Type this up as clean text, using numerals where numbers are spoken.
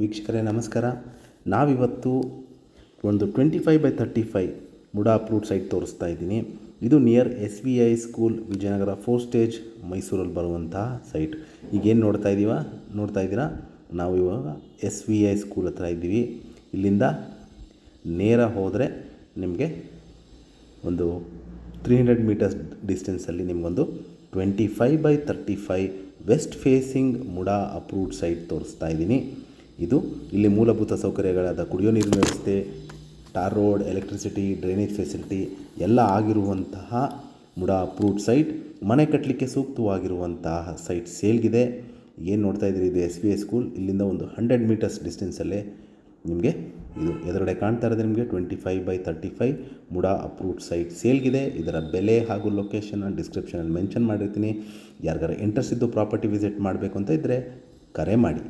ವೀಕ್ಷಕರೇ ನಮಸ್ಕಾರ. ನಾವಿವತ್ತು ಒಂದು 25/35 ಮುಡಾ ಅಪ್ರೂವ್ಡ್ ಸೈಟ್ ತೋರಿಸ್ತಾ ಇದ್ದೀನಿ. ಇದು near SVI school, Vijayanagara 4 stage, ಮೈಸೂರಲ್ಲಿ ಬರುವಂತಹ ಸೈಟ್. ಈಗೇನು ನೋಡ್ತಾ ಇದ್ದೀರಾ, ನಾವು ಇವಾಗ SVI ಸ್ಕೂಲ್ ಹತ್ರ ಇದ್ದೀವಿ. ಇಲ್ಲಿಂದ ನೇರ ಹೋದರೆ ನಿಮಗೆ ಒಂದು 300 ಮೀಟರ್ಸ್ ಡಿಸ್ಟೆನ್ಸಲ್ಲಿ ನಿಮಗೊಂದು 25/35 west facing MUDA approved site ತೋರಿಸ್ತಾ ಇದ್ದೀನಿ. ಇಲ್ಲಿ ಮೂಲಭೂತ ಸೌಕರ್ಯಗಳಾದ ಕುಡಿಯೋ ನೀರಿನ ವ್ಯವಸ್ಥೆ, tar road, electricity, drainage facility ಎಲ್ಲ ಆಗಿರುವಂತಹ ಮುಡಾ ಅಪ್ರೂವ್ಡ್ ಸೈಟ್. ಮನೆ ಕಟ್ಟಲಿಕ್ಕೆ ಸೂಕ್ತವಾಗಿರುವಂತಹ ಸೈಟ್ ಸೇಲ್ಗಿದೆ. ಏನು ನೋಡ್ತಾ ಇದ್ದೀರಿ, ಇದು SVI ಸ್ಕೂಲ್. ಇಲ್ಲಿಂದ ಒಂದು 100 ಮೀಟರ್ಸ್ ಡಿಸ್ಟೆನ್ಸಲ್ಲೇ ನಿಮಗೆ ಇದು ಎದುರುಗಡೆ ಕಾಣ್ತಾ ಇರೋದು ನಿಮಗೆ 25/35 ಮುಡಾ ಅಪ್ರೂವ್ಡ್ ಸೈಟ್ ಸೇಲ್ಗಿದೆ. ಇದರ ಬೆಲೆ ಹಾಗೂ ಲೊಕೇಶನ್ ಡಿಸ್ಕ್ರಿಪ್ಷನಲ್ಲಿ ಮೆನ್ಷನ್ ಮಾಡಿರ್ತೀನಿ. ಯಾರಿಗಾರ ಇಂಟ್ರೆಸ್ಟ್ ಇದ್ದು ಪ್ರಾಪರ್ಟಿ ವಿಸಿಟ್ ಮಾಡಬೇಕು ಅಂತ ಇದ್ದರೆ ಕರೆ ಮಾಡಿ.